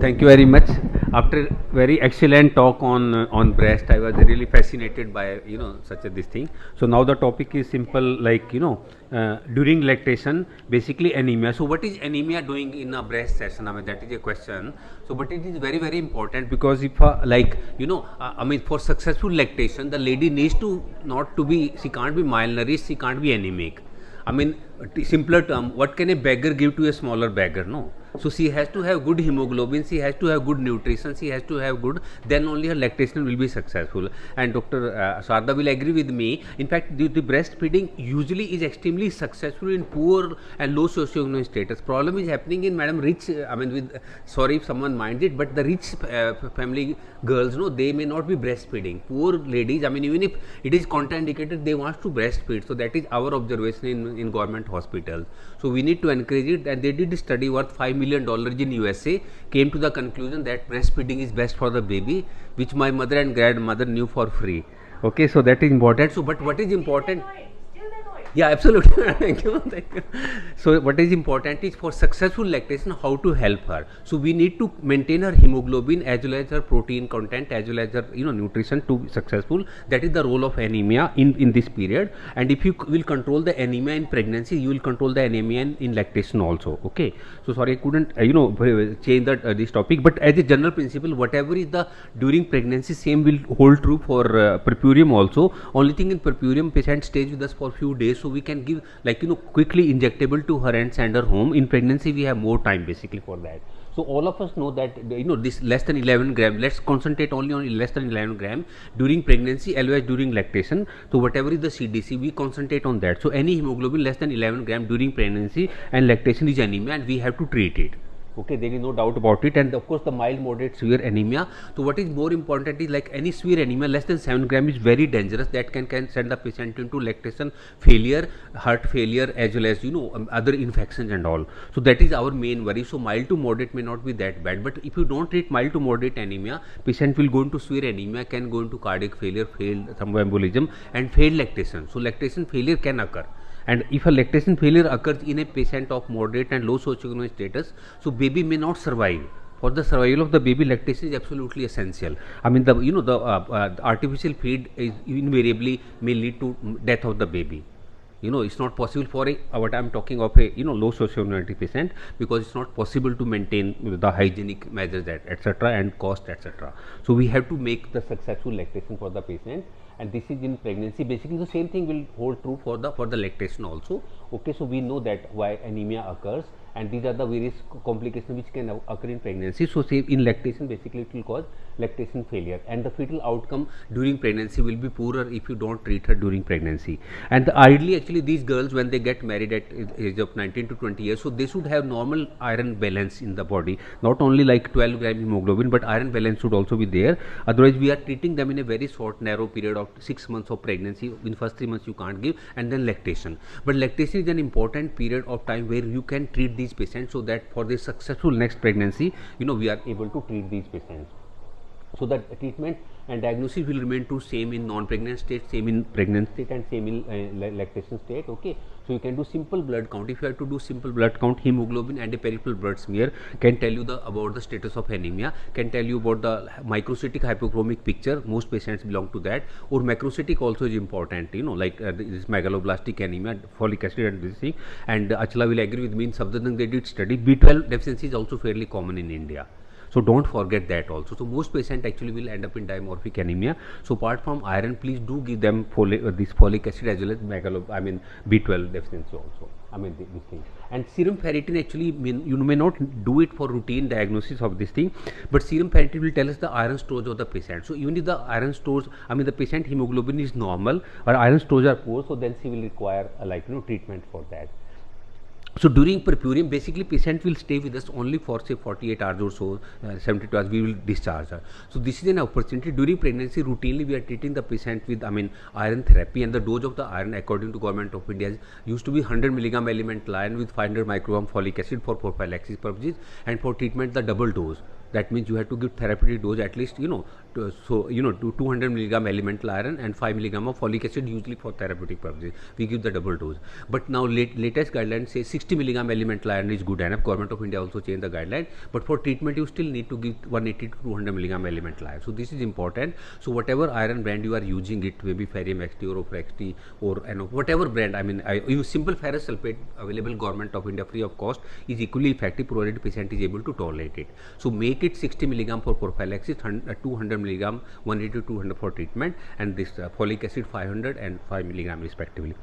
thank you very much. After very excellent talk on breast, I was really fascinated by such a this thing. So now the topic is simple, like during lactation, basically anemia. So what is anemia doing in a breast session? I mean, that is a question. So but it is very important, because if I mean, for successful lactation, the lady needs to not to be, she can't be malnourished, she can't be anemic. I mean, simpler term, what can a beggar give to a smaller beggar? No. So she has to have good hemoglobin, she has to have good nutrition, she has to have good, then only her lactation will be successful. And Dr. Sarda will agree with me. In fact, the breastfeeding usually is extremely successful in poor and low socioeconomic status. Problem is happening in, madam, rich, I mean, with, sorry if someone minds it, but the rich family girls, no, they may not be breastfeeding. Poor ladies, I mean, even if it is contraindicated, they want to breastfeed. So that is our observation in government hospitals. So we need to encourage it, and they did a study worth $5 million in USA, came to the conclusion that breastfeeding is best for the baby, which my mother and grandmother knew for free. Okay, so that is important. So but what is important? Yeah, absolutely. Thank you. So what is important is, for successful lactation, how to help her. So we need to maintain her hemoglobin as well as her protein content as well as her nutrition to be successful. That is the role of anemia in this period. And if you will control the anemia in pregnancy, you will control the anemia in lactation also. Okay. So sorry, I couldn't change that this topic, but as a general principle, whatever is the during pregnancy, same will hold true for purpurium also. Only thing, in purpurium, patient stays with us for few days, so we can give quickly injectable to her and send her home. In pregnancy we have more time basically for that. So all of us know that this less than 11 gram, let's concentrate only on less than 11 gram during pregnancy as well as during lactation. So whatever is the CDC, we concentrate on that. So any hemoglobin less than 11 gram during pregnancy and lactation is anemia, and we have to treat it. Okay, there is no doubt about it. And of course the mild, moderate, severe anemia. So what is more important is, like any severe anemia less than 7 gram is very dangerous. That can send the patient into lactation failure, heart failure, as well as other infections and all. So that is our main worry. So mild to moderate may not be that bad, but if you don't treat mild to moderate anemia, patient will go into severe anemia, can go into cardiac failure, failed thromboembolism, and failed lactation. So lactation failure can occur. And if a lactation failure occurs in a patient of moderate and low socioeconomic status, so baby may not survive. For the survival of the baby, lactation is absolutely essential. I mean, the artificial feed is invariably may lead to death of the baby. It's not possible for what I am talking of a low socioeconomic patient, because it's not possible to maintain the hygienic measures, etc., and cost, etc. So we have to make the successful lactation for the patient. And this is in pregnancy. Basically the same thing will hold true for the lactation also. Okay, so we know that why anemia occurs, and these are the various complications which can occur in pregnancy. So say in lactation, basically it will cause lactation failure, and the fetal outcome during pregnancy will be poorer if you don't treat her during pregnancy. And ideally, actually, these girls, when they get married at age of 19 to 20 years, so they should have normal iron balance in the body, not only like 12 gram hemoglobin, but iron balance should also be there. Otherwise we are treating them in a very short narrow period of 6 months of pregnancy. In first 3 months you can't give, and then lactation. But lactation is an important period of time where you can treat these patients, so that for the successful next pregnancy, we are able to treat these patients. So that treatment and diagnosis will remain true, same in non-pregnant state, same in pregnant state, and same in lactation state. Okay, so you can do simple blood count. If you have to do simple blood count, hemoglobin and a peripheral blood smear can tell you about the status of anemia, can tell you about the microcytic hypochromic picture. Most patients belong to that. Or macrocytic also is important, like this megaloblastic anemia, folic acid and this thing. And Achla will agree with me, in Sabdadang they did study. B12 deficiency is also fairly common in India. So don't forget that also. So most patients actually will end up in dimorphic anemia. So apart from iron, please do give them this folic acid as well as B12 deficiency also. This thing. And serum ferritin, actually you may not do it for routine diagnosis of this thing, but serum ferritin will tell us the iron stores of the patient. So even if the iron stores, the patient hemoglobin is normal or iron stores are poor, so then she will require treatment for that. So during purpurium, basically patient will stay with us only for say 48 hours or so, 72 hours we will discharge her. So this is an opportunity. During pregnancy, routinely we are treating the patient with iron therapy, and the dose of the iron according to Government of India used to be 100 milligram elemental iron with 500 microgram folic acid for prophylaxis purposes, and for treatment the double dose. that means you have to give therapeutic dose at least, to 200 milligram elemental iron and 5 milligram of folic acid, usually for therapeutic purposes. We give the double dose. But now latest guidelines say 60 milligram elemental iron is good enough. Government of India also changed the guideline. But for treatment, you still need to give 180 to 200 milligram elemental iron. So this is important. So whatever iron brand you are using, it maybe Ferrium XT or XT or whatever brand. I mean, I use simple ferrous sulfate available Government of India free of cost is equally effective provided patient is able to tolerate it. So make it 60 milligram for prophylaxis, 200 milligram, 180 to 200 for treatment, and this folic acid 500 and 5 milligram respectively.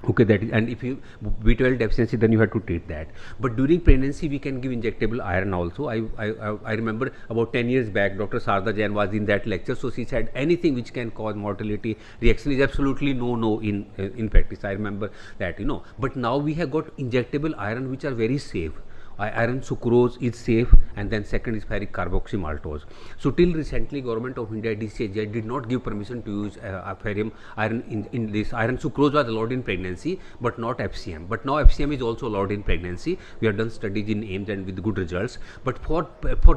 Okay, that is, and if you B12 deficiency, then you have to treat that. But during pregnancy, we can give injectable iron also. I remember about 10 years back, Dr. Sarda Jain was in that lecture. So she said anything which can cause mortality reaction is absolutely no in practice. I remember that, But now we have got injectable iron which are very safe. Iron sucrose is safe, and then second is ferric carboxymaltose. So till recently, Government of India DCJ did not give permission to use ferrium iron in this. Iron sucrose was allowed in pregnancy, but not FCM. But now FCM is also allowed in pregnancy. We have done studies in AIMS and with good results. But for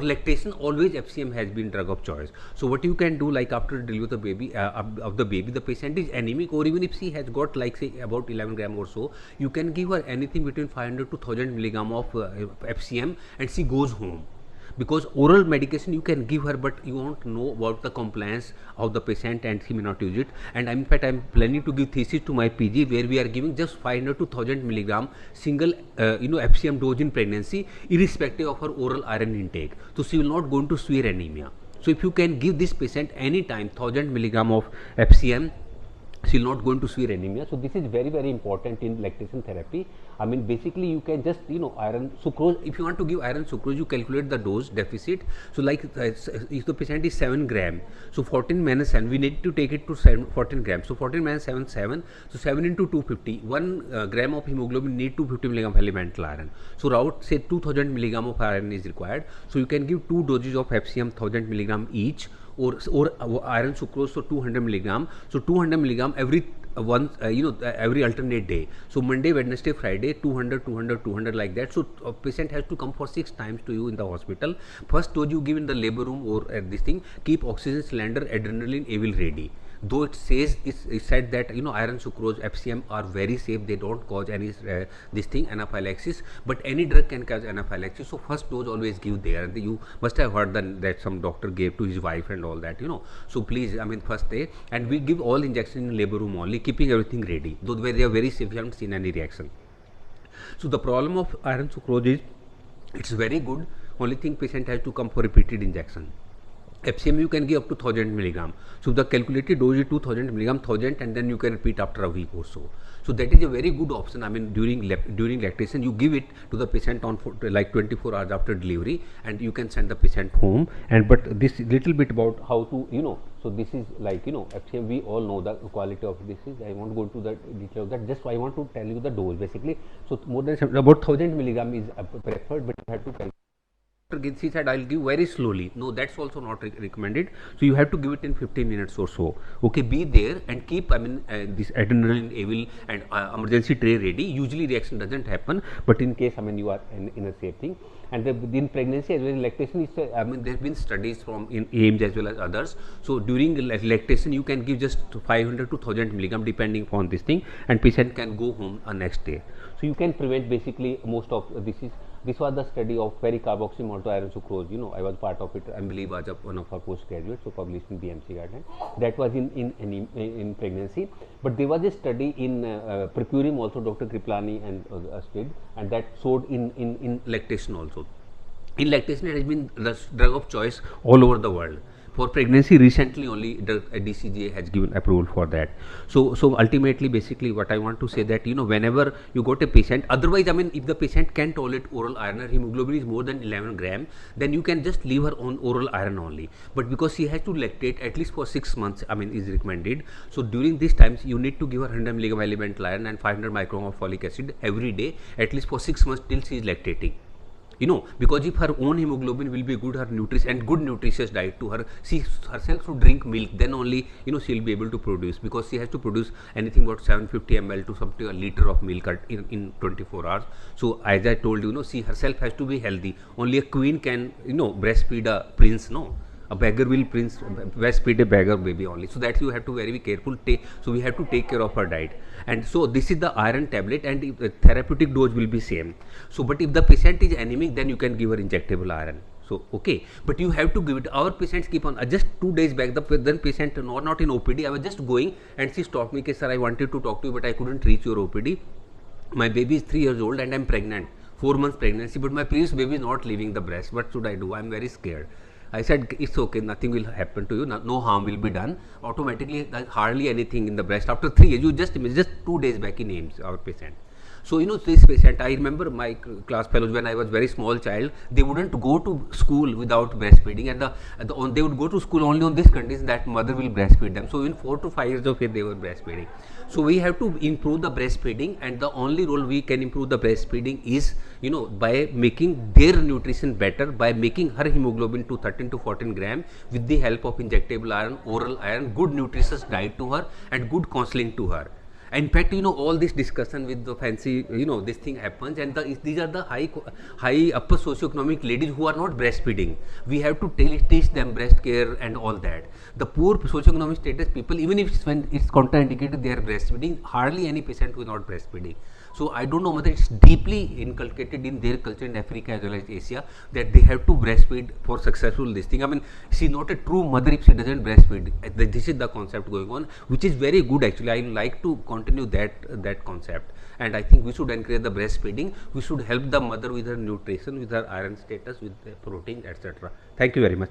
lactation, always FCM has been drug of choice. So what you can do, like after delivery of the baby, the patient is anemic, or even if she has got like say about 11 gram or so, you can give her anything between 500 to 1000 milligram of FCM, and she goes home, because oral medication you can give her, but you won't know about the compliance of the patient and she may not use it. And in fact, I am planning to give thesis to my PG where we are giving just 500 to 1000 milligram single FCM dose in pregnancy, irrespective of her oral iron intake. So she will not go into severe anemia. So if you can give this patient anytime 1000 milligram of FCM, she will not go into severe anemia. So this is very important in lactation therapy. I mean, basically you can just iron sucrose. If you want to give iron sucrose, you calculate the dose deficit. So like if the patient is 7 gram, so 14 minus 7, we need to take it to 14 grams. So 14 minus 7, 7. So 7 into 250, 1 gram of hemoglobin need 250 milligram of elemental iron. So route say 2000 milligram of iron is required. So you can give 2 doses of FCM 1000 milligram each, or iron sucrose, so 200 milligram. So 200 milligram every every alternate day. So Monday, Wednesday, Friday, 200 like that. So a patient has to come for 6 times to you in the hospital. First dose you give in the labor room or this thing. Keep oxygen cylinder, adrenaline, AVIL ready. Though it says it's said that iron sucrose FCM are very safe, they don't cause any this thing anaphylaxis, but any drug can cause anaphylaxis. So first dose always give there. And you must have heard that some doctor gave to his wife and all that, So please, I mean, first day, and we give all injection in labor room only, keeping everything ready. Though where they are very safe, we haven't seen any reaction. So the problem of iron sucrose is it's very good. Only thing, patient has to come for repeated injection. FCM you can give up to 1000 milligram. So the calculated dose is 2000 milligram, 1000, and then you can repeat after a week or so. So that is a very good option. I mean, during lactation, you give it to the patient on like 24 hours after delivery, and you can send the patient home. And but this little bit about how to So this is like FCM. We all know the quality of this is. I won't go into the detail of that. Just I want to tell you the dose basically. So more than about 1000 milligram is preferred, but you have to calculate. He said, I'll give very slowly. No, that's also not recommended. So you have to give it in 15 minutes or so. Okay, be there and keep, this adrenaline, AVIL and emergency tray ready. Usually reaction doesn't happen, but in case, you are in a safe thing. And in pregnancy as well as lactation, there have been studies from in AIMS as well as others. So during lactation, you can give just 500 to 1000 milligram depending upon this thing, and patient can go home next day. So you can prevent basically most of this was the study of ferric carboxymaltose iron sucrose. I was part of it. I believe was one of our postgraduates, so published in BMC guideline. That was in pregnancy. But there was a study in Procurim also. Dr. Kriplani and did, and that showed in lactation also. In lactation, it has been the drug of choice all over the world. For pregnancy, recently only the DCGA has given approval for that. So ultimately, basically, what I want to say that whenever you got a patient, otherwise, if the patient can tolerate oral iron, her hemoglobin is more than 11 gram, then you can just leave her on oral iron only. But because she has to lactate at least for 6 months, is recommended. So during these times, you need to give her 100 milligram elemental iron and 500 microgram of folic acid every day, at least for 6 months till she is lactating. because if her own hemoglobin will be good, her nutrition and good nutritious diet to her, she herself should drink milk, then only she'll be able to produce, because she has to produce anything about 750 ml to something a liter of milk in 24 hours. So as I told you, she herself has to be healthy. Only a queen can breastfeed a prince. No, a beggar will breastfeed a beggar baby only. So that you have to very be careful. So we have to take care of her diet. And so this is the iron tablet, and the therapeutic dose will be same. So but if the patient is anemic, then you can give her injectable iron. So okay, but you have to give it. Our patients keep on. Just 2 days back, the patient not in OPD. I was just going, and she stopped me. Sir, I wanted to talk to you, but I couldn't reach your OPD. My baby is 3 years old and I'm pregnant, 4 months pregnancy, but my previous baby is not leaving the breast. What should I do? I'm very scared. I said, it's okay, nothing will happen to you, no harm will be done. Automatically, hardly anything in the breast. After 3 years, you just 2 days back in AIMS, our patient. So this patient, I remember my class fellows, when I was very small child, they wouldn't go to school without breastfeeding, and they would go to school only on this condition that mother will breastfeed them. So in 4 to 5 years of age, they were breastfeeding. So we have to improve the breastfeeding, and the only role we can improve the breastfeeding is by making their nutrition better, by making her hemoglobin to 13 to 14 gram with the help of injectable iron, oral iron, good nutritious diet to her, and good counseling to her. In fact, all this discussion with the fancy, this thing happens, and these are the high upper socioeconomic ladies who are not breastfeeding. We have to teach them breast care and all that. The poor socioeconomic status people, even if when it's contraindicated, they are breastfeeding. Hardly any patient who is not breastfeeding. So I don't know whether it's deeply inculcated in their culture in Africa as well as Asia that they have to breastfeed for successful this thing. I mean, she's not a true mother if she doesn't breastfeed. This is the concept going on, which is very good actually. I like to continue that concept, and I think we should encourage the breastfeeding. We should help the mother with her nutrition, with her iron status, with the protein, etc. Thank you very much.